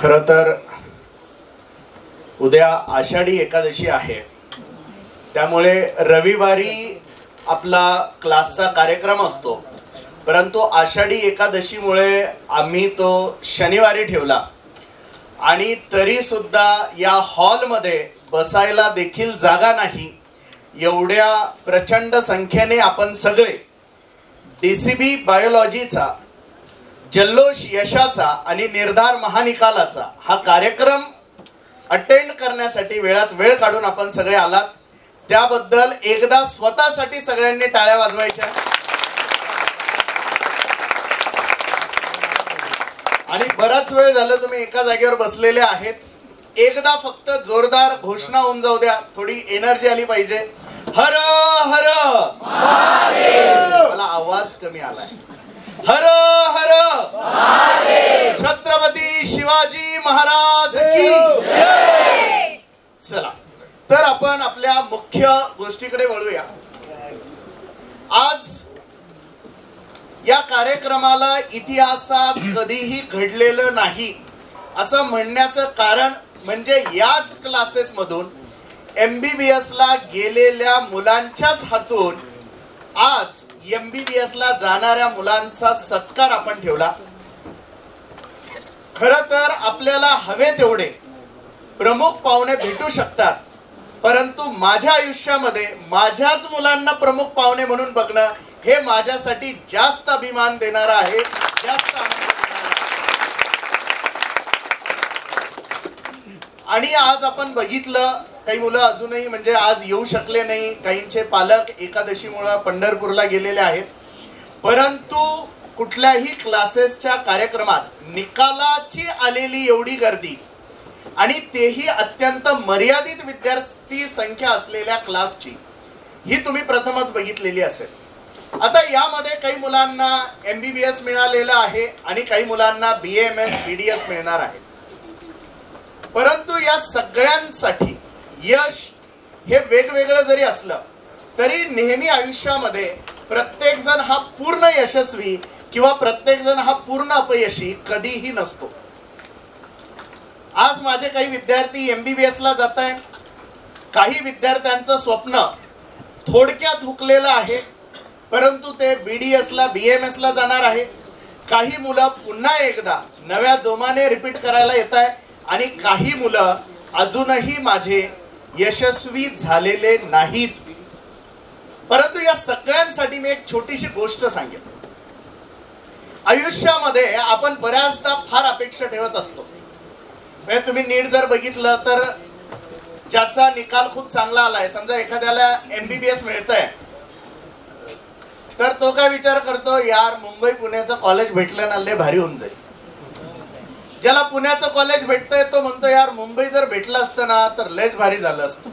खरं तर उद्या आषाढी एकादशी आहे, त्यामुळे रविवारी आपला क्लासचा कार्यक्रम असतो, परंतु आषाढी एकादशीमुळे आम्ही तो शनिवारी ठेवला आणि तरी सुद्धा या हॉलमध्ये बसायला देखील जागा नाही. एवढ्या प्रचंड संख्येने आपण सगळे DCB बायोलॉजीचा जल्लोष यशाचा आणि निर्धार महानिकालाचा हा कार्यक्रम अटेंड करण्यासाठी वेळात वेळ काढून आपण सगळे आलात, त्याबद्दल एकदा स्वतःसाठी सगळ्यांनी टाळ्या वाजवायच्या. आणि बराच वेळ झालं तुम्ही एका जागेवर बसलेले आहेत, एकदा फक्त जोरदार घोषणा होऊन जाऊ द्या, थोडी एनर्जी आली पाहिजे. हर हर महादेव. मला आवाज कमी आलाय. हर हर महादेव. छत्रपती शिवाजी महाराज की जय. चला तर आपण आपल्या मुख्य गोष्टीकडे वळूया. आज या कार्यक्रमाला इतिहासात कधीही घडलेलं नाही असं म्हणण्याचं कारण म्हणजे याच क्लासेसमधून MBBS ला गेलेल्या मुलांच्याच हातून आज MBBS ला जाणाऱ्या मुलांचा सत्कार आपण ठेवला. खरं तर आपल्याला हवे तेवढे प्रमुख पाहुणे भेटू शकतात, परंतु माझ्या आयुष्यामध्ये माझ्याच मुलांना प्रमुख पाहुणे म्हणून बघणं हे माझ्यासाठी जास्त अभिमान देणारं आहे, जास्त आनंद देणारं आहे. आणि आज आपण बघितलं काही मुलं अजूनही म्हणजे आज येऊ शकले नाही, काहींचे पालक एकादशीमुळे पंढरपूरला गेलेले आहेत, परंतु कुठल्याही क्लासेसच्या कार्यक्रमात निकालाची आलेली एवढी गर्दी आणि तेही अत्यंत मर्यादित विद्यार्थी संख्या असलेल्या क्लासची ही तुम्ही प्रथमच बघितलेली असेल. आता यामध्ये काही मुलांना MBBS मिळालेलं आहे आणि काही मुलांना BAMS BDS मिळणार आहे, परंतु या सगळ्यांसाठी यश हे वेगवेगळं जरी असलं तरी नेहमी आयुष्यामध्ये प्रत्येक जण हा पूर्ण यशस्वी किंवा प्रत्येक जण हा पूर्ण अपयशी कधीही नसतो. आज माझे काही विद्यार्थी MBBS ला जात आहे, काही विद्यार्थ्यांचं स्वप्न थोडक्यात हुकलेलं आहे, परंतु ते BDS ला BAMS ला जाणार आहे. काही मुलं पुन्हा एकदा नव्या जोमाने रिपीट करायला येत आहे आणि काही मुलं अजूनही माझे यशस्वी झालेले नाहीत. परंतु या सगळ्यांसाठी मी एक छोटीशी गोष्ट सांगेन. आयुष्यामध्ये आपण बऱ्याचदा फार अपेक्षा ठेवत असतो. म्हणजे तुम्ही नीट जर बघितलं तर ज्याचा निकाल खूप चांगला आलाय, समजा एखाद्याला MBBS मिळतंय, तर तो काय विचार करतो, यार मुंबई पुण्याचं कॉलेज भेटलं ना लय भारी होऊन जाईल. ज्याला पुण्याचं कॉलेज भेटतंय तो म्हणतो, यार मुंबई जर भेटलं असतं ना तर लयच भारी झालं असतं.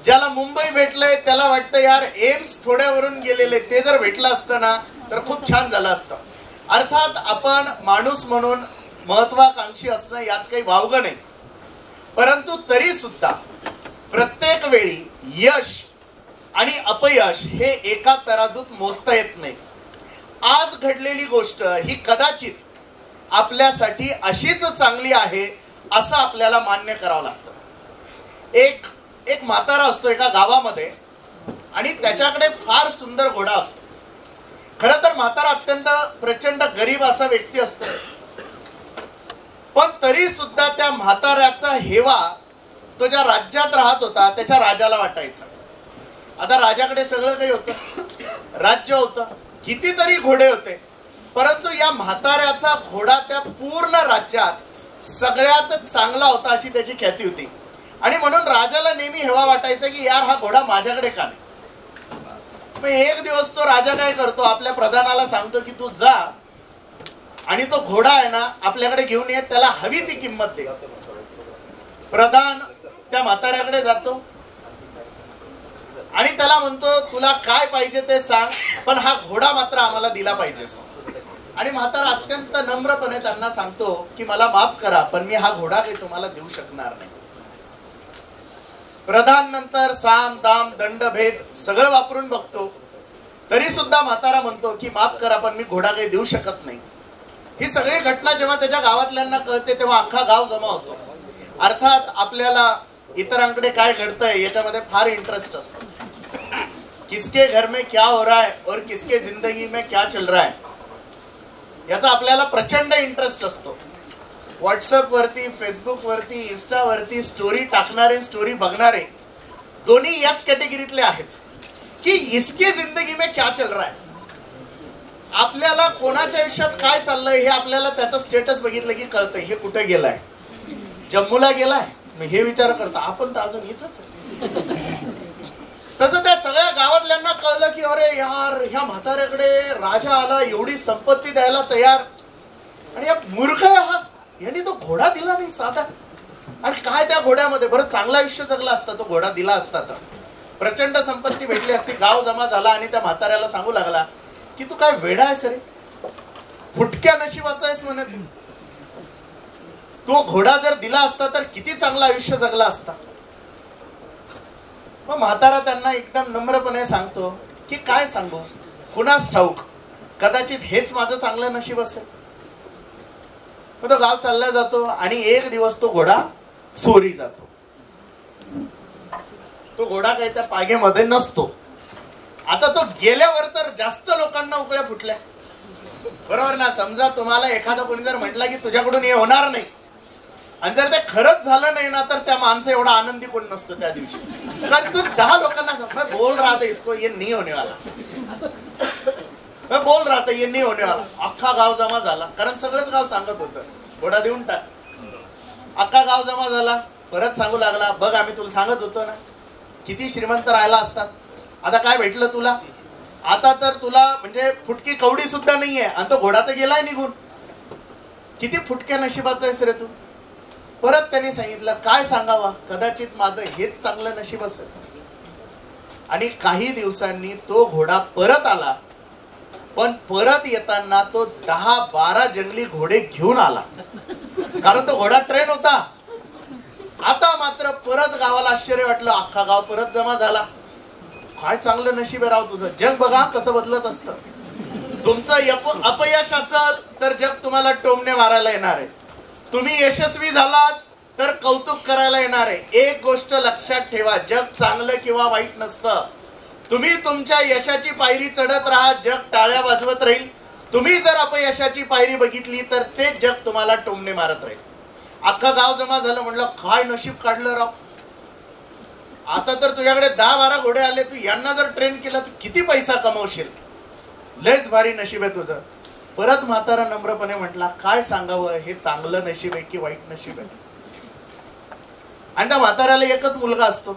ज्याला मुंबई भेटलंय त्याला वाटतं, यार एम्स थोड्यावरून गेलेले ते जर भेटलं असतं ना तर खूप छान झालं असतं. अर्थात आपण माणूस म्हणून महत्वाकांक्षी असणं यात काही वावगं नाही, परंतु तरी सुद्धा प्रत्येक वेळी यश आणि अपयश हे एका तराजूत मोजता येत नाही. आज घडलेली गोष्ट ही कदाचित आपल्यासाठी अशीच चांगली आहे असं आपल्याला मान्य करावं लागतं. एक म्हातारा असतो एका गावामध्ये आणि त्याच्याकडे फार सुंदर घोडा असतो. खरं तर म्हातारा अत्यंत प्रचंड गरीब असा व्यक्ती असतो, पण तरी सुद्धा त्या म्हाताऱ्याचा हेवा तो ज्या राज्यात राहत होता त्याच्या राजाला वाटायचा. आता राजाकडे सगळं काही होतं, राज्य होतं, कितीतरी घोडे होते, परंतु या म्हाताऱ्याचा घोडा त्या पूर्ण राज्यात सगळ्यात चांगला होता अशी त्याची ख्याती होती. आणि म्हणून राजाला नेहमी हेवा वाटायचा की यार हा घोडा माझ्याकडे का नाही. मग एक दिवस तो राजा काय करतो, आपल्या प्रधानाला सांगतो की तू जा आणि तो घोडा आहे ना आपल्याकडे घेऊन ये, त्याला हवी ती किंमत दे. प्रधान त्या म्हाताऱ्याकडे जातो आणि त्याला म्हणतो, तुला काय पाहिजे ते सांग, पण हा घोडा मात्र आम्हाला दिला पाहिजेस. आणि म्हातारा अत्यंत नम्रपणे त्यांना सांगतो की मला माफ करा, पण मी हा घोडा काही तुम्हाला देऊ शकणार नाही. प्रधान नंतर साम दाम दंड भेद सगळं वापरून बघतो, तरी सुद्धा म्हातारा म्हणतो की माफ करा, पण मी घोडा काही देऊ शकत नाही. ही सगळी घटना जेव्हा त्याच्या गावातल्यांना कळते तेव्हा अख्खा गाव जमा होतो. अर्थात आपल्याला इतरांकडे काय घडतंय याच्यामध्ये फार इंटरेस्ट असतो. किसके घर में क्या हो रहा है और किसके जिंदगी में क्या चल रहा है याचा आपल्याला प्रचंड इंटरेस्ट असतो. व्हॉट्सअप वरती, फेसबुक वरती, इंस्टा वरती स्टोरी टाकणारे, स्टोरी बघणारे दोन्ही याच कॅटेगरीतले आहेत की इसके जिंदगी में क्या चल रहा है. आपल्याला कोणाच्या आयुष्यात काय चाललंय हे आपल्याला त्याचं स्टेटस बघितलं की कळतंय. हे कुठे गेलाय, जम्मूला गेलाय, हे विचार करता आपण तर अजून इथंच आहे. तसं त्या सगळ्या गावातल्यांना कळलं की अरे यार, ह्या म्हाताऱ्याकडे राजा आला, एवढी संपत्ती द्यायला तयार, आणि या मूर्ख आहे हा, यांनी तो घोडा दिला नाही साधा. आणि काय त्या घोड्यामध्ये, बरं चांगलं आयुष्य जगला असता तो घोडा दिला असता तर प्रचंड संपत्ती भेटली असती. गाव जमा झाला आणि त्या म्हाताऱ्याला सांगू लागला की तू काय वेडा आहेस रे, फुटक्या नशिबाचा आहेस म्हणे तू. तो घोडा जर दिला असता तर किती चांगलं आयुष्य जगला असता. मग म्हातारा त्यांना एकदम नम्रपणे सांगतो की काय सांगू, कुणास ठाऊक, कदाचित हेच माझं चांगलं नशीब असेल. मग तो गाव चालला जातो आणि एक दिवस तो घोडा चोरी जातो. तो घोडा काही त्या पागेमध्ये नसतो. आता तो गेल्यावर तर जास्त लोकांना उकळ्या फुटल्या, बरोबर ना. समजा तुम्हाला एखादा कोणी जर म्हटला की तुझ्याकडून हे होणार नाही, आणि जर ते खरंच झालं नाही ना तर त्या माणसं एवढा आनंदी कोण नसतो त्या दिवशी. कारण तू 10 लोकांना सांग, मैं बोल रहा था इसको ये नहीं होने वाला, मैं बोल रहा था ये नहीं होने वाला. अख्खा गाव जमा झाला, कारण सगळंच गाव सांगत होतं घोडा देऊन टाक. अख्खा गाव जमा झाला, परत सांगू लागला, बघ आम्ही तुला सांगत होतो ना, किती श्रीमंत राहायला असतात. आता काय भेटलं तुला, आता तर तुला म्हणजे फुटकी कवडी सुद्धा नाहीये, आणि तो घोडा तर गेलाय निघून. किती फुटक्या नशिबाचा आहेस रे तू. परत त्याने सांगितलं, काय सांगावा, कदाचित माझं हेच चांगलं नशीब असेल. आणि काही दिवसांनी तो घोडा परत आला, पण परत येताना तो 10-12 जंगली घोडे घेऊन आला, कारण तो घोडा ट्रेन होता. आता मात्र परत गावाला आश्चर्य वाटलं, अख्खा गाव परत जमा झाला. काय चांगलं नशीब आहे राव तुझं. जग बघा कसं बदलत असतं. तुमचं अपयश असेल तर जग तुम्हाला टोमणे मारायला येणार आहे. तुम्ही यशस्वी झालात तर कौतुक करायला येणार आहे. एक गोष्ट लक्षात ठेवा, जग चांगलं किंवा वाईट नसतं. तुम्ही तुमच्या यशाची पायरी चढत राहा, जग टाळ्या वाजवत राहील. तुम्ही जर अपयशाची पायरी बघितली तर तेच जग तुम्हाला टोमणे मारत राहील. अख्खं गाव जमा झालं, म्हणलं काय नशीब काढलं राव. आता तर तुझ्याकडे 10-12 घोडे आले, तू यांना जर ट्रेन केलं तू किती पैसा कमवशील, लयच भारी नशीब आहे तुझं. परत म्हातारा नम्रपणे म्हटला, काय सांगावं, हे चांगलं नशीब आहे की वाईट नशीब आहे. आणि त्या म्हाताऱ्याला एकच मुलगा असतो.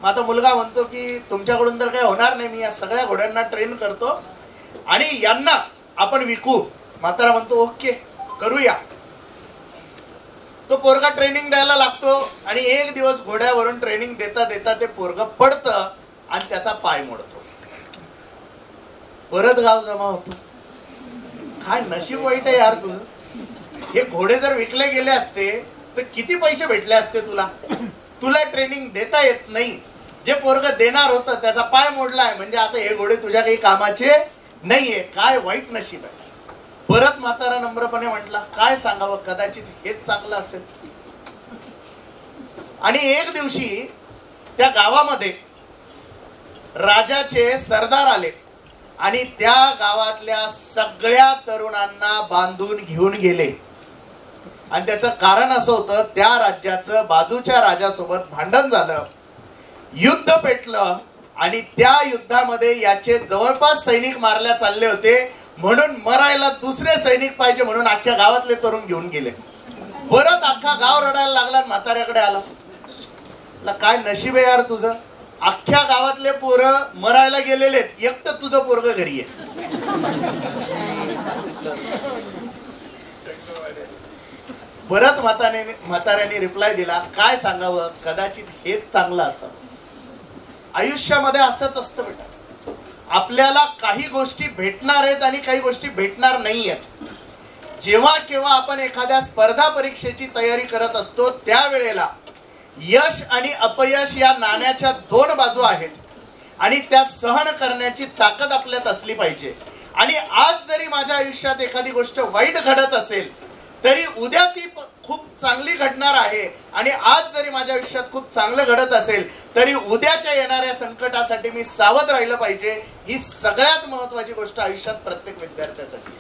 मग आता मुलगा म्हणतो की तुमच्याकडून तर काही होणार नाही, मी या सगळ्या घोड्यांना ट्रेन करतो आणि यांना आपण विकू. म्हातारा म्हणतो ओके करूया. तो पोरगा ट्रेनिंग द्यायला लागतो आणि एक दिवस घोड्यावरून ट्रेनिंग देता देता ते पोरगा पडतं आणि त्याचा पाय मोडतो. परत गाव जमा होतो. काय नशीब वाईट आहे यार तुझं. हे घोडे जर विकले गेले असते तर किती पैसे भेटले असते तुला. तुला ट्रेनिंग देता येत नाही, जे पोरग देणार होतं त्याचा पाय मोडलाय, म्हणजे आता हे घोडे तुझ्या काही कामाचे नाहीये. काय वाईट नशीब आहे. परत म्हातारा नम्रपणे म्हटला, काय सांगावं, कदाचित हेच चांगलं असेल. आणि एक दिवशी त्या गावामध्ये राजाचे सरदार आले आणि त्या गावातल्या सगळ्या तरुणांना बांधून घेऊन गेले. आणि त्याचं कारण असं होतं, त्या राज्याचं बाजूच्या राजासोबत भांडण झालं, युद्ध पेटलं आणि त्या युद्धामध्ये याचे जवळपास सैनिक मारल्या चालले होते. म्हणून मरायला दुसरे सैनिक पाहिजे म्हणून अख्ख्या गावातले तरुण घेऊन गेले. परत अख्खा गाव रडायला लागला. म्हाताऱ्याकडे आला, काय नशीब आहे यार तुझं. अख्ख्या गावातले पोरं मरायला गेलेले, एकटं तुझं पोरग घरी आहे. परत म्हाताऱ्याने रिप्लाय दिला, काय सांगावं, कदाचित हेच चांगलं असावं. आयुष्यामध्ये असंच असतं बेटा. आपल्याला काही गोष्टी भेटणार आहेत आणि काही गोष्टी भेटणार नाही आहेत. जेव्हा केव्हा आपण एखाद्या स्पर्धा परीक्षेची तयारी करत असतो त्यावेळेला यश आणि अपयश या नाण्याच्या 2 बाजू आहेत आणि त्या सहन करण्याची ताकद आपल्यात असली पाहिजे. आणि आज जरी माझ्या आयुष्यात एखादी गोष्ट वाईट घडत असेल तरी उद्या ती खूप चांगली घडणार आहे, आणि आज जरी माझ्या आयुष्यात खूप चांगलं घडत असेल तरी उद्याच्या येणाऱ्या संकटासाठी मी सावध राहिलं पाहिजे. ही सगळ्यात महत्त्वाची गोष्ट आयुष्यात प्रत्येक विद्यार्थ्यासाठी.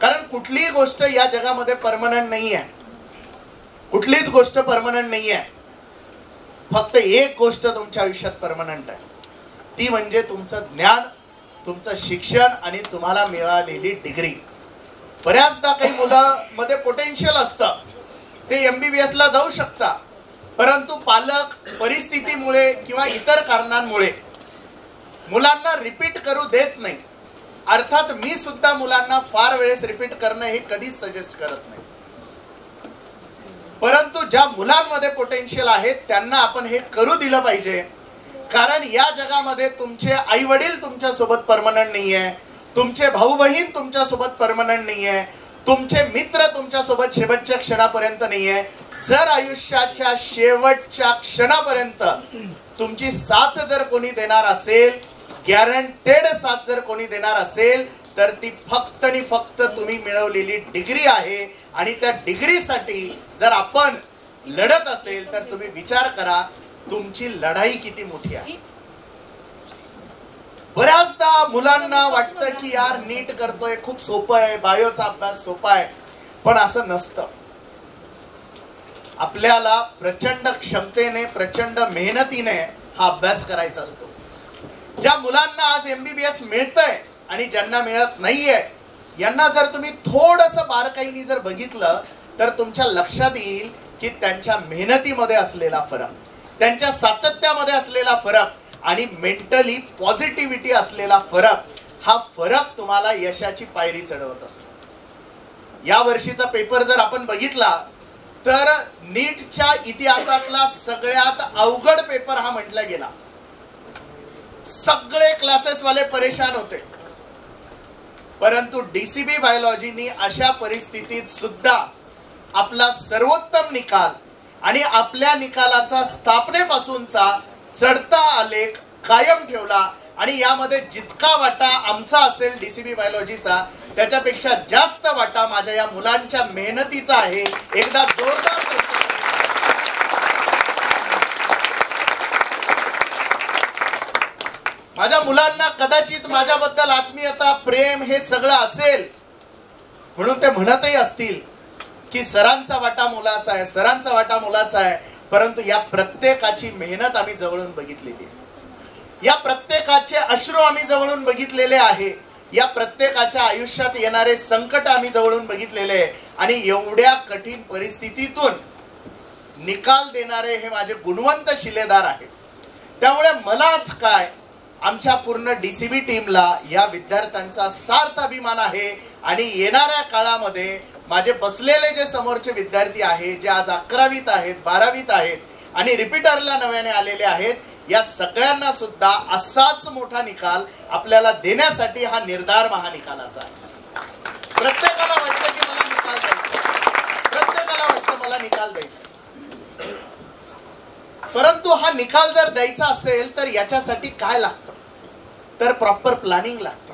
कारण कुठलीही गोष्ट या जगामध्ये परमनंट नाही आहे, कुठलीच गोष्ट परमनंट नाही आहे. फक्त एक गोष्ट तुमच्या आयुष्यात परमनंट आहे, ती म्हणजे तुमचं ज्ञान, तुमचं शिक्षण आणि तुम्हाला मिळालेली डिग्री. बऱ्याचदा काही मुलांमध्ये पोटेन्शियल असतं, ते MBBS ला जाऊ शकतात, परंतु पालक परिस्थितीमुळे किंवा इतर कारणांमुळे मुलांना रिपीट करू देत नाही. अर्थात मी सुद्धा मुलांना फार वेळेस रिपीट करणं हे कधीच सजेस्ट करत नाही, परंतु ज्या मुलांमध्ये पोटेन्शियल आहे त्यांना आपण हे करू दिलं पाहिजे. कारण या जगामध्ये तुमचे आई वडील तुमच्या सोबत परमनंट नाही आहे, तुमचे भाऊ बहीण तुमच्या सोबत परमनंट नाही आहे, तुमचे मित्र तुमच्या सोबत शेवटच्या क्षणापर्यंत नाही आहे. जर आयुष्याच्या शेवटच्या क्षणापर्यंत तुमची साथ जर कोणी देणार असेल, गॅरंटेड साथ जर कोणी देणार असेल, तर ती फक्त आणि फक्त तुम्ही मिळवलेली डिग्री आहे. आणि त्या डिग्रीसाठी जर आपण लढत असेल तर तुम्ही विचार करा तुमची लढाई किती मोठी आहे. बऱ्याचदा मुलांना वाटतं की यार नीट करतोय खूप सोपं आहे, बायोचा अभ्यास सोपा आहे, पण असं नसतं. आपल्याला प्रचंड क्षमतेने, प्रचंड मेहनतीने हा अभ्यास करायचा असतो. ज्या मुलांना आज MBBS मिळतंय आणि ज्यांना मिळत नाहीये, यांना जर तुम्ही थोडंसं बारकाईने जर बघितलं तर तुमच्या लक्षात येईल की त्यांच्या मेहनतीमध्ये असलेला फरक, त्यांच्या सातत्यामध्ये असलेला फरक आणि मेंटली पॉझिटिव्हिटी असलेला फरक, हा फरक तुम्हाला यशाची पायरी चढवत असतो. या वर्षीचा पेपर जर आपण बघितला तर नीटच्या इतिहासातला सगळ्यात अवघड पेपर हा म्हटला गेला. सगळे क्लासेसवाले परेशान होते, परंतु DCB बायोलॉजीनी अशा परिस्थितीत सुद्धा आपला सर्वोत्तम निकाल आणि आपल्या निकालाचा स्थापनेपासूनचा चढता आलेख कायम ठेवला. आणि यामध्ये जितका वाटा आमचा असेल DCB बायोलॉजीचा, त्याच्यापेक्षा जास्त वाटा माझ्या या मुलांच्या मेहनतीचा आहे. एकदा जोरदार माझ्या मुलांना कदाचित माझ्याबद्दल आत्मीयता, प्रेम हे सगळं असेल म्हणून ते म्हणतही असतील की सरांचा वाटा मुलाचा आहे, सरांचा वाटा मुलाचा आहे, परंतु या प्रत्येकाची मेहनत आम्ही जवळून बघितलेली आहे. या प्रत्येकाचे अश्रू आम्ही जवळून बघितलेले आहे. या प्रत्येकाच्या आयुष्यात येणारे संकट आम्ही जवळून बघितलेले आहे. आणि एवढ्या कठीण परिस्थितीतून निकाल देणारे हे माझे गुणवंत शिलेदार आहेत. त्यामुळे मलाच काय, आमच्या पूर्ण DCB टीमला या विद्यार्थ्यांचा सार्थ अभिमान आहे. आणि येणाऱ्या काळामध्ये माझे बसलेले जे समोरचे विद्यार्थी आहेत, जे आज 11वीत आहेत, 12वीत आहेत आणि रिपीटरला नव्याने आलेले आहेत, या सगळ्यांना सुद्धा असाच मोठा निकाल आपल्याला देण्यासाठी हा निर्धार महानिकालाचा आहे. प्रत्येकाला वाटतं की मला निकाल द्यायचा, प्रत्येकाला वाटतं मला निकाल द्यायचा, परंतु हा निकाल जर द्यायचा असेल तर याच्यासाठी काय लागतं, तर प्रॉपर प्लॅनिंग लागतं,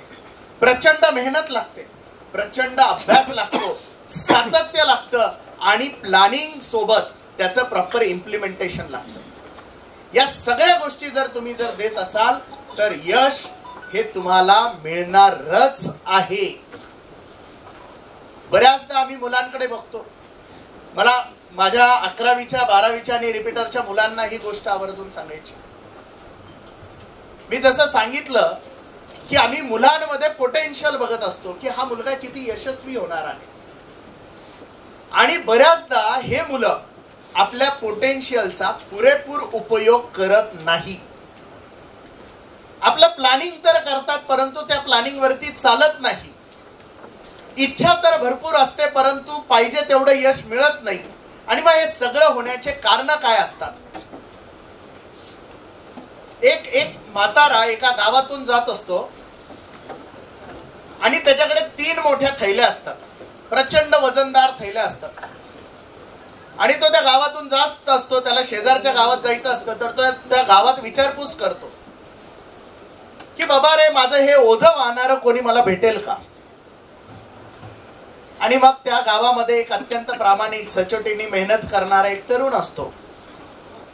प्रचंड मेहनत लागते, प्रचंड अभ्यास लागतो, सातत्य लागतं आणि प्लॅनिंग सोबत त्याचं प्रॉपर इम्प्लिमेंटेशन लागतं. या सगळ्या गोष्टी जर तुम्ही जर देत असाल तर यश हे तुम्हाला मिळणारच आहे. बऱ्याचदा आम्ही मुलांकडे बघतो, मला माझ्या 11वीच्या 12वीच्या आणि रिपीटरच्या मुलांना ही गोष्ट आवर्जून सांगायची. मी जसं सांगितलं की आम्ही मुलांमध्ये पोटेन्शियल बघत असतो की हा मुलगा किती यशस्वी होणार आहे. आणि बऱ्याचदा हे मुलं आपल्या पोटेन्शियलचा पुरेपूर उपयोग करत नाही. आपलं प्लॅनिंग तर करतात परंतु त्या प्लॅनिंग वरती चालत नाही. इच्छा तर भरपूर असते परंतु पाहिजे तेवढं यश मिळत नाही. आणि मग हे सगळं होण्याचे कारण काय असतात? एक म्हातारा एका गावातून जात असतो आणि त्याच्याकडे 3 मोठ्या थैल्या असतात, प्रचंड वजनदार थैल्या असतात. आणि तो त्या गावातून जात असतो, त्याला शेजारच्या गावात जायचं असतं, तर तो त्या गावात विचारपूस करतो की बाबा रे माझं हे ओझं वाहणारं कोणी मला भेटेल का. आणि मग त्या गावामध्ये एक अत्यंत प्रामाणिक सचोटीने मेहनत करणारा एक तरुण असतो.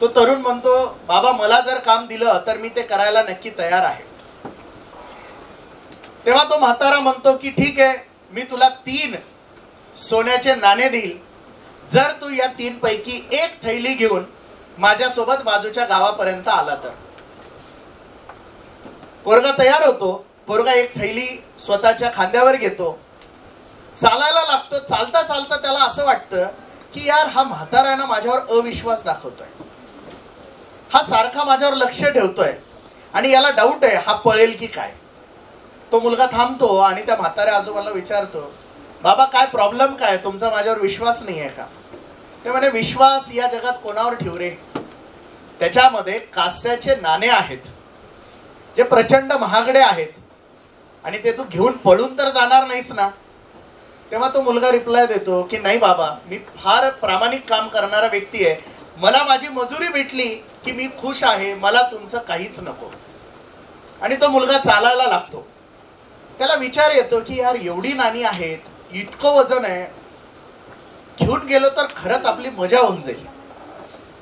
तो तरुण म्हणतो बाबा मला जर काम दिलं तर मी ते करायला नक्की तयार आहे. तेव्हा तो म्हातारा म्हणतो की ठीक आहे, मी तुला 3 सोन्याचे नाणे देईल जर तू या 3 पैकी एक थैली घेऊन माझ्यासोबत बाजूच्या गावापर्यंत आला तर. पोरगा तयार होतो. पोरगा एक थैली स्वतःच्या खांद्यावर घेतो, चालायला लागतो. चालता चालता त्याला असं वाटतं की यार हा म्हातारा ना माझ्यावर अविश्वास दाखवतोय, हा सारखा माझ्यावर लक्ष ठेवतोय आणि याला डाऊट आहे हा पळेल की काय. तो मुलगा थांबतो आणि त्या म्हाताऱ्या आजोबाला विचारतो बाबा काय प्रॉब्लेम काय, तुमचा माझ्यावर विश्वास नाही आहे का. ते म्हणे विश्वास या जगात कोणावर ठेवू रे, त्याच्यामध्ये कास्याचे नाणे आहेत जे प्रचंड महागडे आहेत आणि ते तू घेऊन पळून तर जाणार नाहीस ना. तेव्हा तो मुलगा रिप्लाय देतो की नाही बाबा, मी फार प्रामाणिक काम करणारा व्यक्ती आहे, मला माझी मजुरी भेटली की मी खुश आहे, मला तुमचं काहीच नको. आणि तो मुलगा चालायला लागतो. त्याला विचार येतो की यार एवढी नाणी आहेत, इतकं वजन आहे, घेऊन गेलो तर खरंच आपली मजा होऊन जाईल.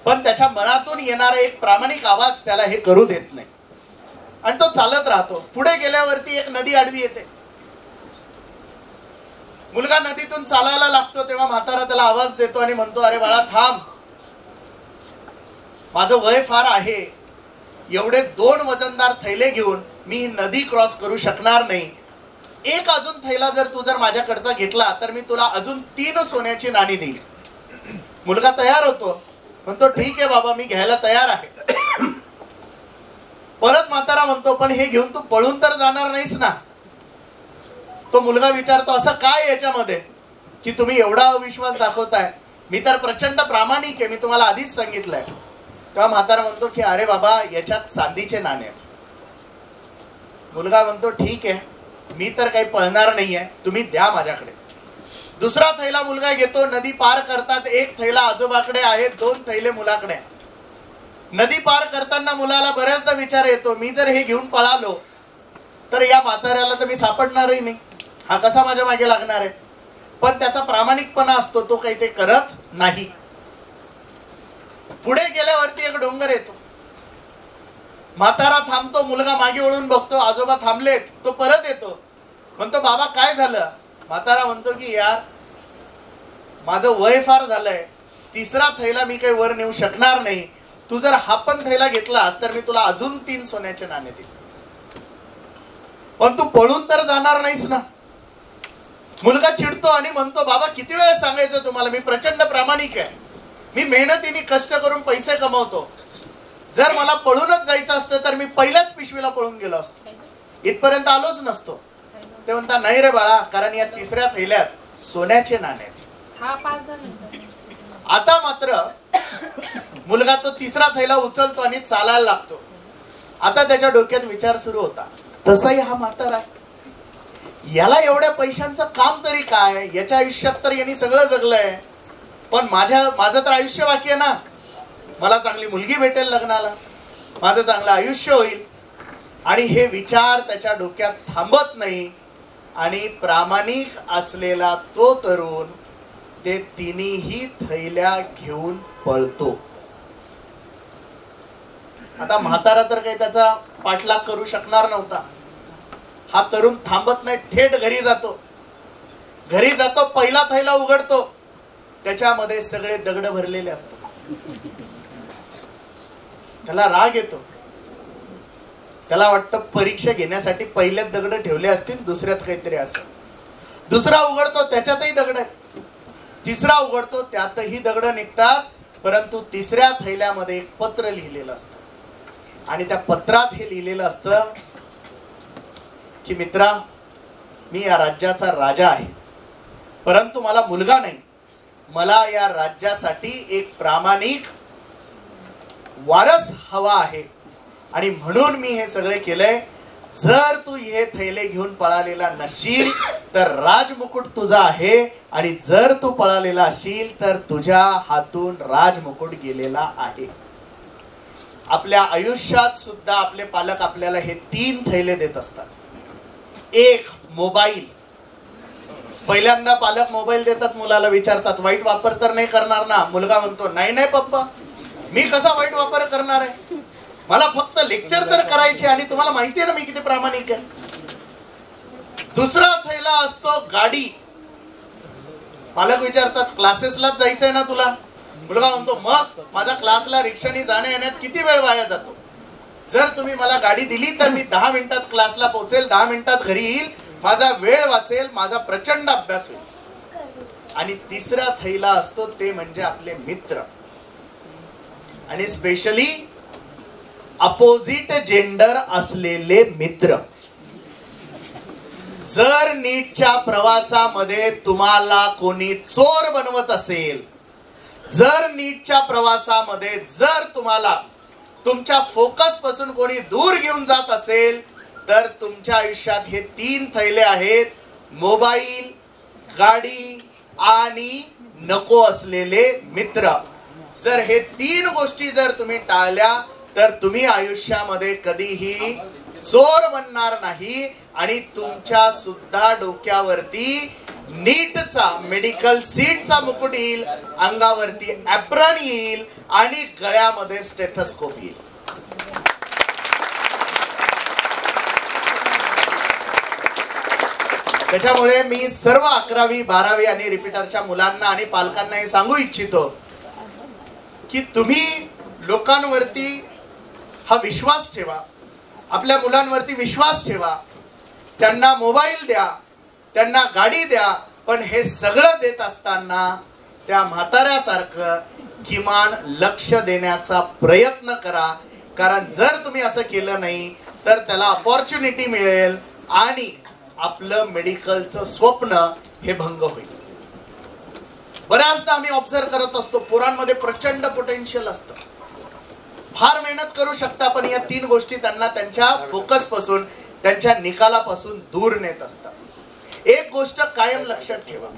पण त्याच्या मनातून येणारा एक प्रामाणिक आवाज त्याला हे करू देत नाही आणि तो चालत राहतो. पुढे गेल्यावरती एक नदी आडवी येते. मुलगा नदीतून चालायला लागतो तेव्हा म्हातारा त्याला आवाज देतो आणि म्हणतो अरे बाळा थांब, माझं वय फार आहे, एवढे 2 वजनदार थैले घेऊन मी ही नदी क्रॉस करू शकणार नाही. एक अजून थैला जर तू जर माझ्याकडचा घेतला तर मी तुला अजून 3 सोन्याची नाणी देईल. मुलगा तयार होतो, म्हणतो ठीक आहे बाबा, मी घ्यायला तयार आहे. परत म्हातारा म्हणतो पण हे घेऊन तू पळून तर जाणार नाहीस ना. तो मुलगा विचारतो असं काय याच्यामध्ये की तुम्ही एवढा अविश्वास दाखवताय, मी तर प्रचंड प्रामाणिक आहे, मी तुम्हाला आधीच सांगितलंय. तेव्हा म्हातारा म्हणतो की अरे बाबा याच्यात चांदीचे नाणे आहेत. मुलगा म्हणतो ठीक आहे, मी तर काही पळणार नाहीये, तुम्ही द्या माझ्याकडे. दुसरा थैला मुलगा घेतो. नदी पार करतात. एक थैला आजोबाकडे आहे, 2 थैले मुलाकडे. नदी पार करताना मुलाला बऱ्याचदा विचार येतो मी जर हे घेऊन पळालो तर या म्हाताऱ्याला तर मी सापडणारही नाही, हा कसा माझ्या मागे लागणार आहे. पण त्याचा प्रामाणिकपणा असतो, तो काही ते करत नाही. पुढे गेल्यावरती एक डोंगर येतो. म्हातारा थांबतो, मुलगा मागे वळून बघतो, आजोबा थांबलेत. तो परत येतो, म्हणतो बाबा काय झालं. म्हातारा म्हणतो की यार माझं वय फार झालंय, 3रा थैला मी काही वर नेऊ शकणार नाही, तू जर हा पण थैला घेतलास तर मी तुला अजून 3 सोन्याचे नाणे देईल, पण तू पळून तर जाणार नाहीस ना. मुलगा चिडतो आणि म्हणतो बाबा किती वेळा सांगायचं तुम्हाला, मी प्रचंड प्रामाणिक आहे, मी मेहनतीने कष्ट करून पैसे कमवतो, जर मला पळूनच जायचं असतं तर मी पहिल्याच पिशवीला पळून गेलो असतो, इथपर्यंत आलोच नसतो. ते म्हणता नाही रे बाळा, कारण या 3ऱ्या थैल्यात सोन्याचे नाणे आहेत. आता मात्र मुलगा तो 3रा थैला उचलतो आणि चालायला लागतो. आता त्याच्या डोक्यात विचार सुरू होता, तसाही हा म्हातारा, याला एवढ्या पैशांचं काम तरी काय, याच्या आयुष्यात तर यांनी सगळं जगलंय, पण माझं तर आयुष्य बाकी आहे ना. मला चांगली मुलगी भेटेल लग्नाला, माझं चांगलं आयुष्य होईल. आणि हे विचार त्याच्या डोक्यात थांबत नाही आणि प्रामाणिक असलेला तो तरुण ते 3ही थैल्या घेऊन पळतो. आता म्हातारा तर काही त्याचा पाठलाग करू शकणार नव्हता. हा तरुण थांबत नाही, थेट घरी जातो. घरी जातो, पहिला थैला उघडतो, त्याच्यामध्ये सगळे दगड भरलेले असतात. त्याला राग येतो. त्याला वाटतं परीक्षा घेण्यासाठी पहिल्यात दगड ठेवले असतील, दुसऱ्यात काहीतरी असेल. दुसरा उघडतो, त्याच्यातही दगड आहेत. 3रा उघडतो, त्यातही दगड निघतात. परंतु 3ऱ्या थैल्यामध्ये एक पत्र लिहिलेलं असतं आणि त्या पत्रात हे लिहिलेलं असतं की मित्रा, मी या राज्याचा राजा आहे, परंतु मला मुलगा नाही. मला या राज्यासाठी एक प्रामाणिक वारस हवा आहे आणि म्हणून मी हे सगळे केलंय. जर तू हे थैले घेऊन पळालेला नसशील तर राजमुकुट तुझा आहे, आणि जर तू पळालेला असशील तर तुझ्या हातून राजमुकुट गेलेला आहे. आपल्या आयुष्यात सुद्धा आपले पालक आपल्याला हे 3 थैले देत असतात. एक, मोबाईल. पहिल्यांदा पालक मोबाईल देतात, मुलाला विचारतात वाईट वापर तर नाही करणार ना. मुलगा म्हणतो नाही नाही पप्पा, मी कसा वाईट वापर करणार आहे, मला फक्त लेक्चर तर करायचे आणि तुम्हाला माहिती आहे ना मी किती प्रामाणिक आहे. दुसरा थैला असतो गाडी. पालक विचारतात क्लासेसलाच जायचंय ना तुला. मुलगा म्हणतो मग माझा क्लासला रिक्षाने जाण्या येण्यात किती वेळ वाया जातो. जर तुम्ही मला गाडी दिली तर मी 10 मिनिटात क्लासला पोहोचेल, 10 मिनिटात घरी येईल, माझा वेळ वाचेल, माझा प्रचंड अभ्यास होईल. आणि तिसरा थैला असतो ते म्हणजे आपले मित्र, आणि स्पेशली अपोजिट जेंडर असलेले मित्र. जर नीटच्या प्रवासामध्ये तुम्हाला कोणी चोर बनवत असेल, जर नीटच्या प्रवासामध्ये जर तुम्हाला तुमच्या फोकस पासून कोणी दूर घेऊन जात असेल, तर तुमच्या आयुष्यात हे 3 थैले आहेत: मोबाईल, गाडी आणि नको असलेले मित्र. जर हे 3 गोष्टी जर तुम्ही टाळल्या तर तुम्ही आयुष्यामध्ये कधीही चोर बनणार नाही आणि तुमच्या सुद्धा डोक्यावरती नीटचा मेडिकल सीटचा मुकुट येईल, अंगावरती ॲप्रॉन येईल आणि गळ्यामध्ये स्टेथोस्कोप येईल. त्याच्यामुळे मी सर्व 11वी 12वी आणि रिपीटरच्या मुलांना आणि पालकांना हे सांगू इच्छितो की तुम्ही लोकांवरती हा विश्वास ठेवा, आपल्या मुलांवरती विश्वास ठेवा, त्यांना मोबाईल द्या, त्यांना गाडी द्या, पण हे सगळं देत असताना त्या म्हाताऱ्यासारखं किमान लक्ष देण्याचा प्रयत्न करा. कारण जर तुम्ही असं केलं नाही तर त्याला अपॉर्च्युनिटी मिळेल आणि आपलं मेडिकलचं स्वप्न हे भंग होईल. बऱ्याचदा आम्ही ऑब्झर्व करत असतो पोरांमध्ये प्रचंड पोटेन्शियल असतं, फार मेहनत करू शकता, पण या 3 गोष्टी त्यांना त्यांच्या फोकस पासून, त्यांच्या निकालापासून दूर नेत असतात. एक गोष्ट कायम लक्षात ठेवा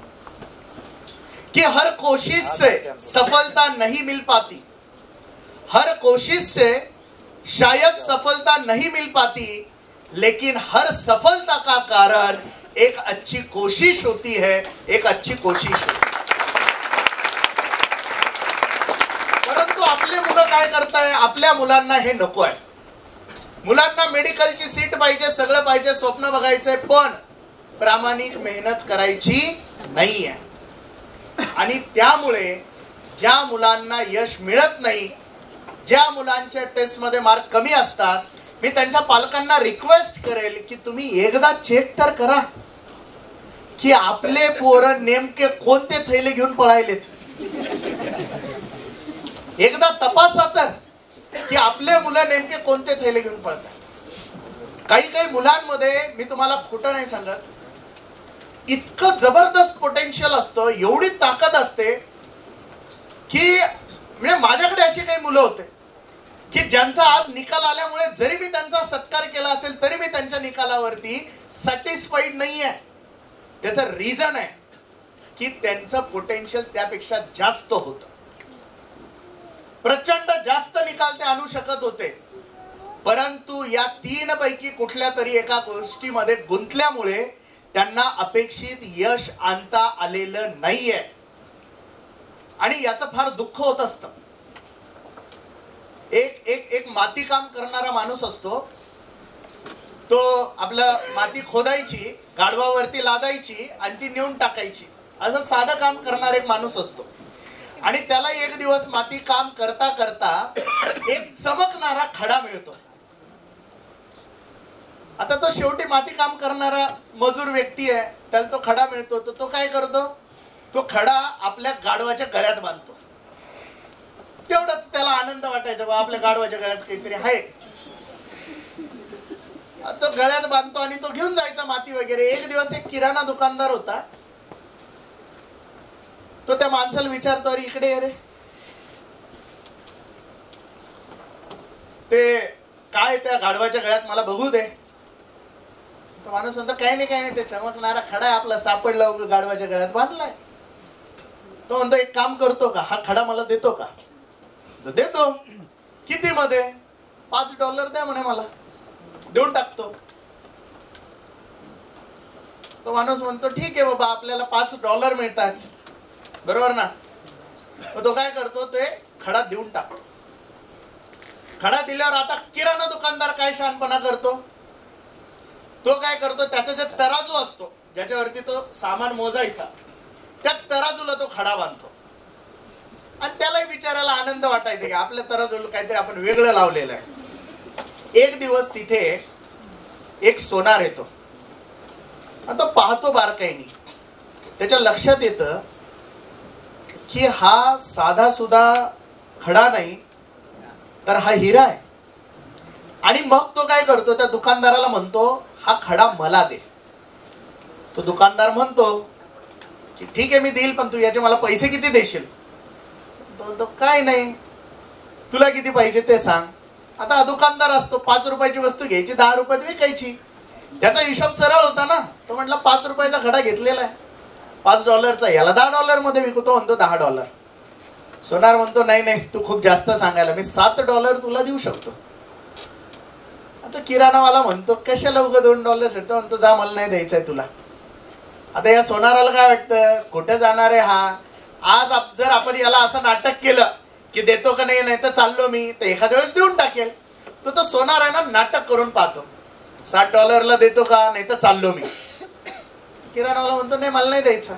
कि हर कोशिश से सफलता नहीं मिल पाती, हर कोशिश से शायद सफलता नहीं मिल पाती, लेकिन हर सफलता का कारण एक अच्छी कोशिश होती है, एक अच्छी कोशिश होती. परंतु आपले मुलं काय करताय, आपल्या मुलांना हे नको आहे. मुलांना मेडिकलची सीट पाहिजे, सगळं पाहिजे, स्वप्न बघायचंय, पण प्रामाणिक मेहनत करायची नाहीये. आणि त्यामुळे ज्या मुलांना यश मिळत नाही, ज्या मुलांच्या टेस्टमध्ये मार्क कमी असतात, मी त्यांच्या पालकांना रिक्वेस्ट करेल की तुम्ही एकदा चेक तर करा की आपले पोरं नेमके कोणते थैले घेऊन पळायलेत. एकदा तपासा तर की आपले मुलं नेमके कोणते थैले घेऊन पळतात. काही मुलांमध्ये मी तुम्हाला खोटं नाही सांगत, इतकं जबरदस्त पोटेन्शियल असतं, एवढी ताकद असते की म्हणजे माझ्याकडे अशी काही मुलं होते की ज्यांचा आज निकाल आल्यामुळे जरी मी त्यांचा सत्कार केला असेल तरी मी त्यांच्या निकालावरती सॅटिस्फाईड नाही आहे. त्याचं रिझन आहे की त्यांचं पोटेन्शियल त्यापेक्षा जास्त होतं, प्रचंड जास्त निकाल ते आणू शकत होते, परंतु या 3 पैकी कुठल्या तरी एका गोष्टीमध्ये गुंतल्यामुळे त्यांना अपेक्षित यश आणता आलेलं नाहीये आणि याचं फार दुःख होत असतं. एक माती काम करणारा माणूस असतो, तो आपलं माती खोदायची, गाढवावरती लादायची आणि ती नेऊन टाकायची, असं साधं काम करणारा एक माणूस असतो. आणि त्याला एक दिवस माती काम करता करता एक चमकणारा खडा मिळतो. आता तो शेवटी माती काम करणारा मजूर व्यक्ती आहे, त्याला तो खडा मिळतो, तर तो काय करतो, तो खडा आपल्या गाढवाच्या गळ्यात बांधतो. तेवढंच त्याला आनंद वाटायचा, बा आपल्या गाढवाच्या गळ्यात काहीतरी आहे. तो गळ्यात बांधतो आणि तो घेऊन जायचा माती वगैरे. एक दिवस एक किराणा दुकानदार होता, तो त्या माणसाला विचारतो, अरे इकडे ये रे, ते काय त्या गाढवाच्या गळ्यात मला बघू दे. तो माणूस म्हणतो काही नाही, ते चमकणारा खडा आहे आपला, सापडला, गाढवाच्या गळ्यात बांधलाय. तो म्हणतो एक काम करतो का, हा खडा मला देतो का. देतो. किती मध्ये. $5 द्या म्हणे, मला देऊन टाकतो. तो माणूस म्हणतो ठीक आहे बाबा, आपल्याला $5 मिळतात, बरोबर ना. तो काय करतो, ते खडा देऊन टाकतो. खडा दिल्यावर आता किराणा दुकानदार काय शहाणपणा करतो, तो काय करतो, त्याचा जे तराजू असतो ज्याच्यावरती तो सामान मोजायचा, त्या तराजूला तो खडा बांधतो. आणि त्यालाही बिचारायला आनंद वाटायचा की आपल्या तराजूला काहीतरी आपण वेगळं लावलेलं आहे. एक दिवस तिथे एक सोनार येतो आणि तो पाहतो बारकाईने. त्याच्या लक्षात येतं की हा साधा सुधा खडा नाही, तर हा हिरा आहे. आणि मग तो काय करतो, त्या दुकानदाराला म्हणतो हा खडा मला दे. तो दुकानदार म्हणतो की ठीक आहे मी देईल, पण तू याचे मला पैसे किती देशील. तो काय नाही, तुला किती पाहिजे ते सांग. आता हा दुकानदार असतो, 5 रुपयाची वस्तू घ्यायची, 10 रुपयात विकायची. त्याचा हिशोब सरळ होता ना. तो म्हटला 5 रुपयाचा खडा घेतलेला आहे, $5चा, याला $10 मध्ये विकतो. म्हणतो $10. सोनार म्हणतो नाही नाही, तू खूप जास्त सांगायला, मी $7 तुला देऊ शकतो. आता किराणावाला म्हणतो कशाला उगा $2 शकतो. म्हणतो जा, मला नाही द्यायचंय तुला. आता या सोनाराला काय वाटतं, कुठे जाणार आहे हा. आज जर आपण याला असं नाटक केलं की देतो का नाही, नाही तर चाललो मी, तर एखाद्या वेळेस देऊन टाकेल. तो सोनार आहे ना, नाटक करून पाहतो, $7 देतो का, नाही तर चाललो मी. किराणावाला म्हणतो नाही मला नाही द्यायचा.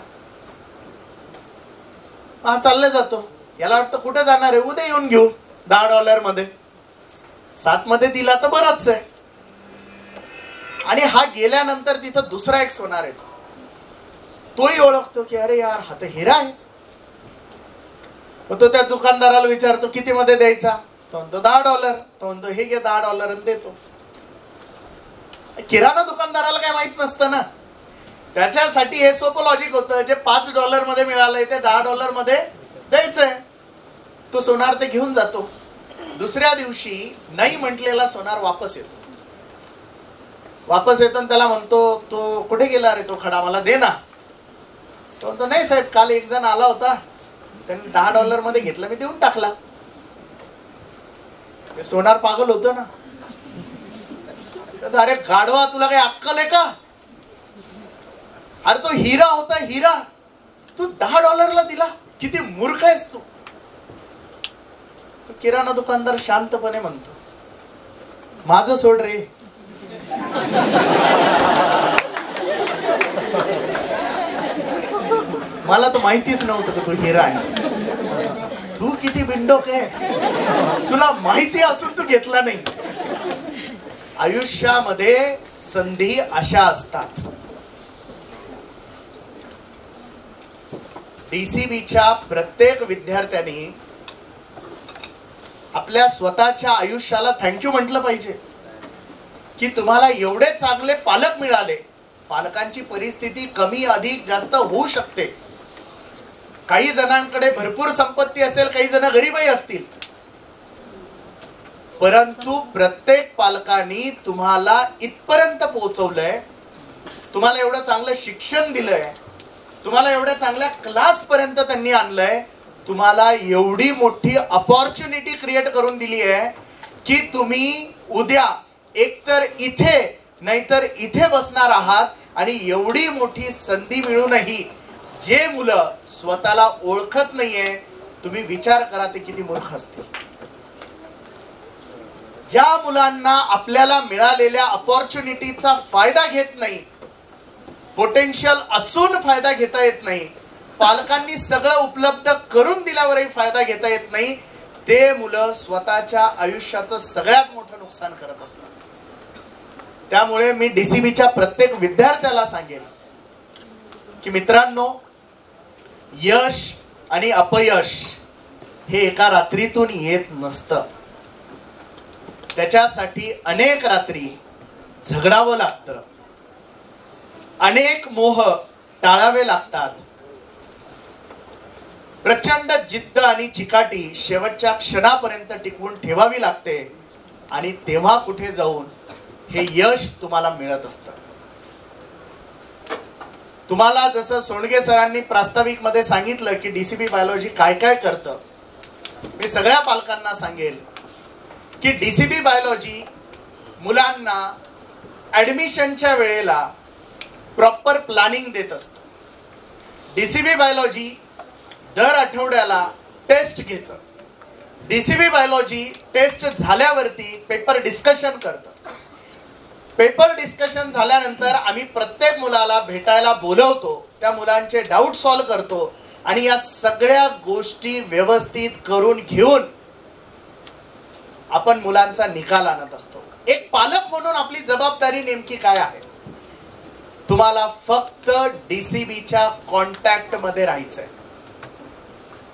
हा चालले जातो. याला वाटतं कुठे जाणार आहे, उद्या येऊन घेऊ $10 मध्ये. 7 मध्ये दिला तर बरंच आहे. आणि हा गेल्यानंतर तिथं दुसरा एक सोनार येतो. तोही ओळखतो की अरे यार हा तर हिरा आहे. तो त्या दुकानदाराला विचारतो किती मध्ये द्यायचा. तो म्हणतो $10. तो म्हणतो हे घे $10 आणि देतो. किराणा दुकानदाराला काय माहित नसतं ना, त्याच्यासाठी हे सोपं लॉजिक होतं, जे $5 मध्ये मिळालंय ते $10 मध्ये द्यायचंय. तो सोनार ते घेऊन जातो. दुसऱ्या दिवशी नाही म्हटलेला सोनार वापस येतो. वापस येतो आणि त्याला म्हणतो तो कुठे गेला रे तो खडा, मला दे ना. तो म्हणतो नाही साहेब, काल एक जण आला होता, त्यांनी $10 मध्ये घेतला, मी देऊन टाकला. सोनार पागल होतो ना. अरे गाढवा, तुला काही अक्कल आहे का. अरे तो हिरा होता, हिरा, तू $10 दिला, किती मूर्ख आहेस तू. तो किराणा दुकानदार शांतपणे म्हणतो माझं सोड रे. मला तर माहितीच नव्हतं की तू हिरा आहे. तू किती बिंडोक आहे, तुला माहिती असून तू घेतला नाही. आयुष्यामध्ये संधी अशा असतात. DCBच्या प्रत्येक विद्यार्थ्यांनी आपल्या स्वतःच्या आयुष्याला थँक्यू म्हटलं पाहिजे की तुम्हाला एवढे चांगले पालक मिळाले. पालकांची परिस्थिती कमी अधिक जास्त होऊ शकते. काही जणांकडे भरपूर संपत्ती असेल, काही जण गरीबही असतील, परंतु प्रत्येक पालकांनी तुम्हाला इथपर्यंत पोहोचवलंय, तुम्हाला एवढं चांगलं शिक्षण दिलंय, तुम्हाला एवढ्या चांगल्या क्लास पर्यंत त्यांनी आणलंय, तुम्हाला एवढी मोठी अपॉर्च्युनिटी क्रिएट करून दिली आहे की तुम्ही उद्या एकतर इथे नाहीतर इथे बसणार आहात. आणि एवढी मोठी संधी मिळूनही जे मुलं स्वतःला ओळखत नाहीये, तुम्ही विचार करा ते किती मूर्ख असतील. ज्या मुलांना आपल्याला मिळालेल्या अपॉर्च्युनिटीचा फायदा घेत नाही, पोटेन्शियल असून फायदा घेता येत नाही, पालकांनी सगळं उपलब्ध करून दिल्यावरही फायदा घेता येत नाही, ते मुलं स्वतःच्या आयुष्याचं सगळ्यात मोठं नुकसान करत असतात. त्यामुळे मी DCBच्या प्रत्येक विद्यार्थ्याला सांगेन की मित्रांनो, यश आणि अपयश हे एका रात्रीतून येत नसतं. त्याच्यासाठी अनेक रात्री झगडावं लागतं, अनेक मोह टाळावे लागतात, प्रचंड जिद्द आणि चिकाटी शेवटच्या क्षणापर्यंत टिकवून ठेवावी लागते. आणि तेव्हा कुठे जाऊन हे यश तुम्हाला मिळत असतं. तुम्हाला जसं सोंडगे सरांनी प्रास्ताविक मध्ये सांगितलं की DCB बायोलॉजी काय काय करतं, मी सगळ्या पालकांना सांगेल की DCB बायोलॉजी मुलांना ॲडमिशनच्या वेळेला प्रॉपर प्लॅनिंग देत असतं. DCB बायोलॉजी दर आठवड्याला टेस्ट घेतं. DCB बायोलॉजी टेस्ट झाल्यावरती पेपर डिस्कशन करतं. पेपर डिस्कशन झाल्यानंतर आम्ही प्रत्येक मुलाला भेटायला बोलवतो, त्या मुलांचे डाऊट सॉल्व करतो आणि या सगळ्या गोष्टी व्यवस्थित करून घेऊन आपण मुलांचा निकाल आणत असतो. एक पालक म्हणून आपली जबाबदारी नेमकी काय आहे? तुम्हाला फक्त DCBच्या कॉन्टॅक्ट मध्ये राहायचंय.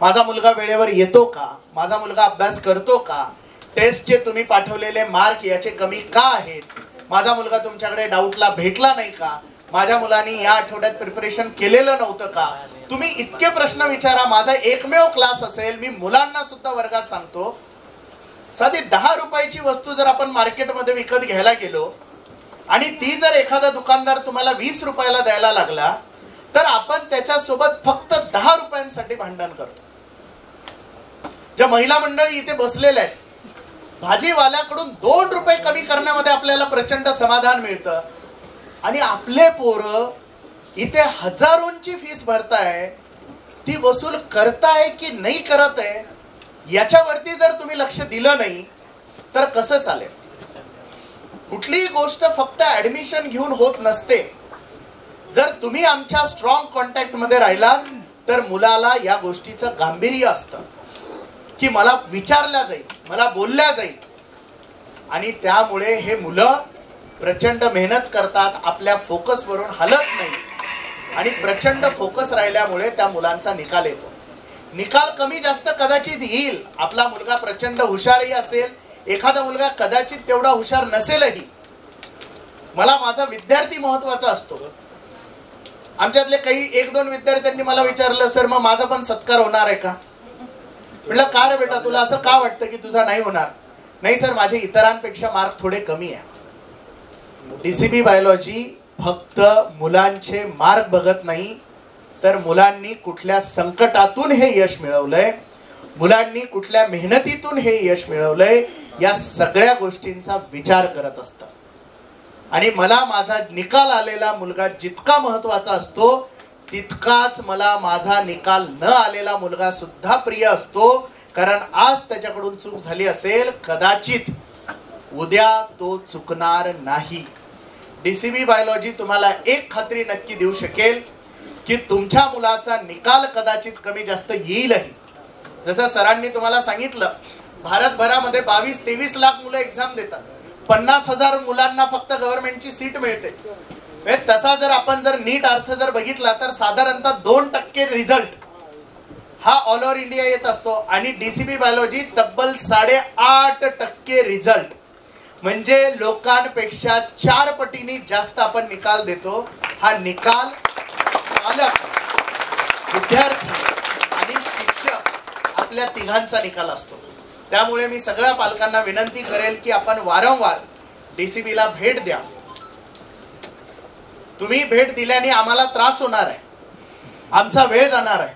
माझा मुलगा वेळेवर येतो का? माझा मुलगा अभ्यास करतो का? टेस्टचे तुम्ही पाठवलेले मार्क याचे कमी का आहेत? माझा मुलगा तुमच्याकडे डाऊटला भेटला नाही का? माझ्या मुलांनी या आठवड्यात प्रिपरेशन केलेलं नव्हतं का? तुम्ही इतके प्रश्न विचारा. माझा एकमेव क्लास असेल, मी मुलांना सुद्धा वर्गात सांगतो, साधी 10 रुपयाची वस्तू जर आपण मार्केटमध्ये विकत घ्यायला गेलो आणि ती जर एखादा दुकानदार तुम्हाला 20 रुपयाला द्यायला लागला तर आपण त्याच्यासोबत फक्त 10 रुपयांसाठी भांडण करतो. ज्या महिला मंडळी इथे बसलेल्या आहेत, भाजीवाल्याकडून 2 रुपये कमी करण्यामध्ये आपल्याला प्रचंड समाधान मिळतं आणि आपले पोरं इथे हजारोंची फीस भरताय, ती वसूल करताय की नाही करत आहे याच्यावरती जर तुम्ही लक्ष दिलं नाही तर कसं चालेल? कुठलीही गोष्ट फक्त ऍडमिशन घेऊन होत नसते. जर तुम्ही आमच्या स्ट्रॉंग कॉन्टॅक्ट मध्ये राहिलात तर मुलाला या गोष्टीचं गांभीर्य असतं की मला विचारल्या जाईल, मला बोलल्या जाईल आणि त्यामुळे हे मुलं प्रचंड मेहनत करतात, आपल्या फोकसवरून हलत नाही आणि प्रचंड फोकस राहिल्यामुळे त्या मुलांचा निकाल येतो. निकाल कमी जास्त कदाचित येईल. आपला मुलगा प्रचंड हुशारही असेल, एखादा मुलगा कदाचित तेवढा हुशार नसेलही. मला माझा विद्यार्थी महत्वाचा असतो. आमच्यातले काही 1-2 विद्यार्थ्यांनी मला विचारलं, सर मग माझा पण सत्कार होणार आहे का? म्हटलं का रे बेटा, तुला असं का वाटतं की तुझा नाही होणार? नाही सर, माझे इतरांपेक्षा मार्क थोडे कमी आहे. DCB बायोलॉजी फक्त मुलांचे मार्क बघत नाही तर मुलांनी कुठल्या संकटातून हे यश मिळवलंय, मुलांनी कुठल्या मेहनतीतून हे यश मिळवलंय, या सगळ्या गोष्टींचा विचार करत असतं. आणि मला माझा निकाल आलेला मुलगा जितका महत्वाचा असतो तितकाच मला माझा निकाल न आलेला मुलगा सुद्धा प्रिय असतो. कारण आज त्याच्याकडून चूक झाली असेल, कदाचित उद्या तो चुकणार नाही. DCB बायोलॉजी तुम्हाला एक खात्री नक्की देऊ शकेल की तुमच्या मुलाचा निकाल कदाचित कमी जास्त येईलही. जसं सरांनी तुम्हाला सांगितलं, भारतभरामध्ये 22-23 लाख मुलं एक्झाम देतात, 50,000 मुलांना फक्त गव्हर्नमेंटची सीट मिळते. तसा जर आपण नीट अर्थ जर बघितला तर साधारणतः 2% रिझल्ट हा ऑल ओव्हर इंडिया येत असतो आणि DCB बायोलॉजी तब्बल 8.5% रिझल्ट, म्हणजे लोकांपेक्षा 4 पटीने जास्त आपण निकाल देतो. हा निकाल पालक, विद्यार्थी आणि शिक्षक आपल्या तिघांचा निकाल असतो. त्यामुळे मी सगळ्या पालकांना विनंती करेल की आपण वारंवार DCBला भेट द्या. तुम्ही भेट दिल्याने आम्हाला त्रास होणार आहे, आमचा वेळ जाणार आहे.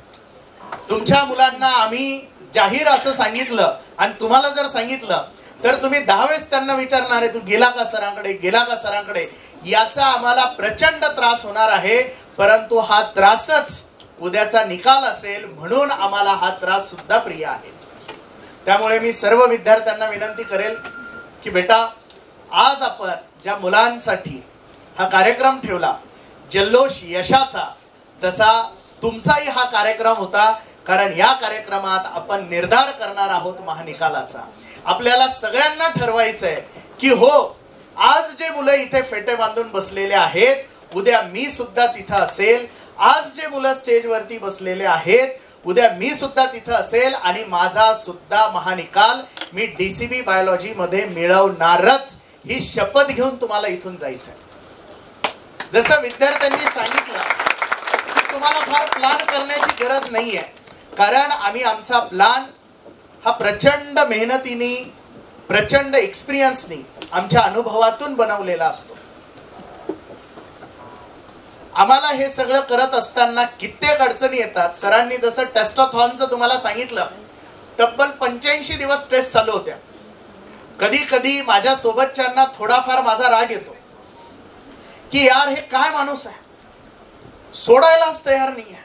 तुमच्या मुलांना आम्ही जाहीर असं सांगितलं आणि तुम्हाला जर सांगितलं तर तुम्ही 10 वेळेस त्यांना विचारणार आहे, तू गेला का सरांकडे, गेला का सरांकडे? याचा आम्हाला प्रचंड त्रास होणार आहे. परंतु हा त्रासच उद्याचा निकाल असेल म्हणून आम्हाला हा त्रास सुद्धा प्रिय आहे. त्यामुळे मी सर्व विद्यार्थ्यांना विनंती करेल की बेटा, आज आपण ज्या मुलांसाठी हा कार्यक्रम ठेवला, जल्लोष यशाचा, तसा तुमचाही हा कार्यक्रम होता. कारण या कार्यक्रमात आपण निर्धार करणार आहोत महानिकालाचा. आपल्याला सगळ्यांना ठरवायचं आहे की हो, आज जे मुलं इथे फेटे बांधून बसलेले आहेत, उद्या मी सुद्धा तिथं असेल. आज जे मुलं स्टेजवरती बसलेले आहेत, उद्या मी सुद्धा तिथं असेल आणि माझा सुद्धा महानिकाल मी DCB बायोलॉजी मध्ये मिळवणारच, ही शपथ घेऊन तुम्हाला इथून जायचं आहे. जसं विद्यार्थ्यांनी सांगितलं की तुम्हाला फार प्लॅन करण्याची गरज नाहीये, कारण आम्ही आमचा प्लॅन हा प्रचंड मेहनतीने, प्रचंड एक्सपिरियन्सनी, आमच्या अनुभवातून बनवलेला असतो. आम्हाला हे सगळं करत असताना कित्येक अडचणी येतात. सरांनी जसं टेस्टाथॉनचं तुम्हाला सांगितलं, तब्बल 85 दिवस टेस्ट चालू होत्या. कधी कधी माझ्या सोबतच्यांना थोडाफार माझा राग येतो की यार हे काय माणूस आहे, सोडायलाच तयार नाहीये.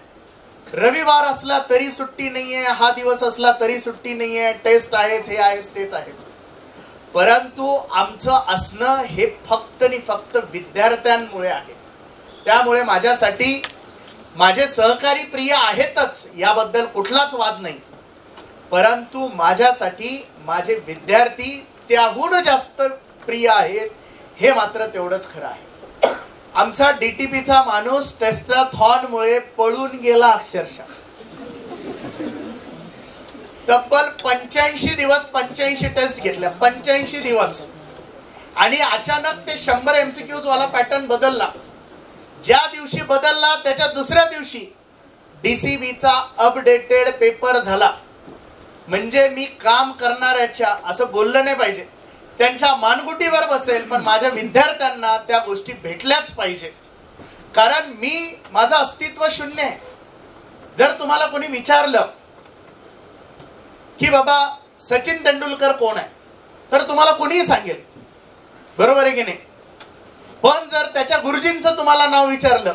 रविवार असला तरी सुट्टी नाहीये, हा दिवस असला तरी सुट्टी नाहीये, टेस्ट आहेच, हे आहेच, तेच आहेच. परंतु आमचं असणं हे फक्त आणि फक्त विद्यार्थ्यांमुळे आहे. त्यामुळे माझ्यासाठी माझे सहकारी प्रिय आहेतच, याबद्दल कुठलाच वाद नाही. परंतु माझ्यासाठी माझे विद्यार्थी त्याहून जास्त प्रिय आहेत, हे मात्र तेवढंच खरं आहे. आमचा DTPचा माणूस टेस्टाथॉनमुळे पळून गेला अक्षरशः. तब्बल 85 दिवस 85 टेस्ट घेतल्या, 85 दिवस. आणि अचानक ते 100 MCQs वाला पॅटर्न बदलला. ज्या दिवशी बदलला त्याच्या दुसऱ्या दिवशी DCBचा अपडेटेड पेपर झाला. म्हणजे मी काम करणाऱ्याच्या, असं बोललं नाही पाहिजे, त्यांच्या मानगुटीवर बसेल, पण माझ्या विद्यार्थ्यांना त्या गोष्टी भेटल्याच पाहिजे. कारण माझं अस्तित्व शून्य आहे. जर तुम्हाला कोणी विचारलं की बाबा सचिन तेंडुलकर कोण आहे, तर तुम्हाला कोणीही सांगेल, बरोबर आहे की नाही. पण जर त्याच्या गुरुजींचं तुम्हाला नाव विचारलं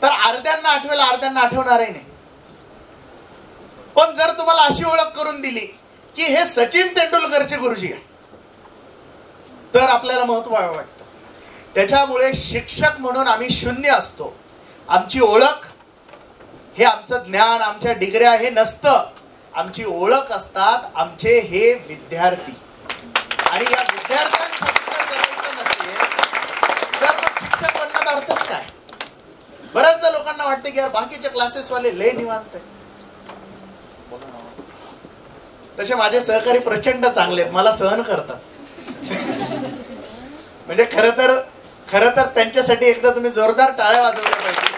तर अर्ध्यांना आठवेल, अर्ध्यांना आठवणारही नाही. पण जर तुम्हाला अशी ओळख करून दिली की हे सचिन तेंडुलकरचे गुरुजी आहे, तर आपल्याला महत्त्व वाटतं. त्याच्यामुळे शिक्षक म्हणून आम्ही शून्य असतो. आमची ओळख हे आमचं ज्ञान, आमच्या डिग्र्या हे नसतं. आमची ओळख असतात आमचे हे विद्यार्थी. आणि या विद्यार्थ्यांसाठी जर करायचं नसेल तर मग शिक्षक बनण्याचा अर्थच काय. बऱ्याचदा लोकांना वाटते की यार बाकीचे क्लासेसवाले लय निवांत आहे. तसे माझे सहकारी प्रचंड चांगले आहेत, मला सहन करतात. म्हणजे खरं तर त्यांच्यासाठी एकदा तुम्ही जोरदार टाळ्या वाजवल्या पाहिजे.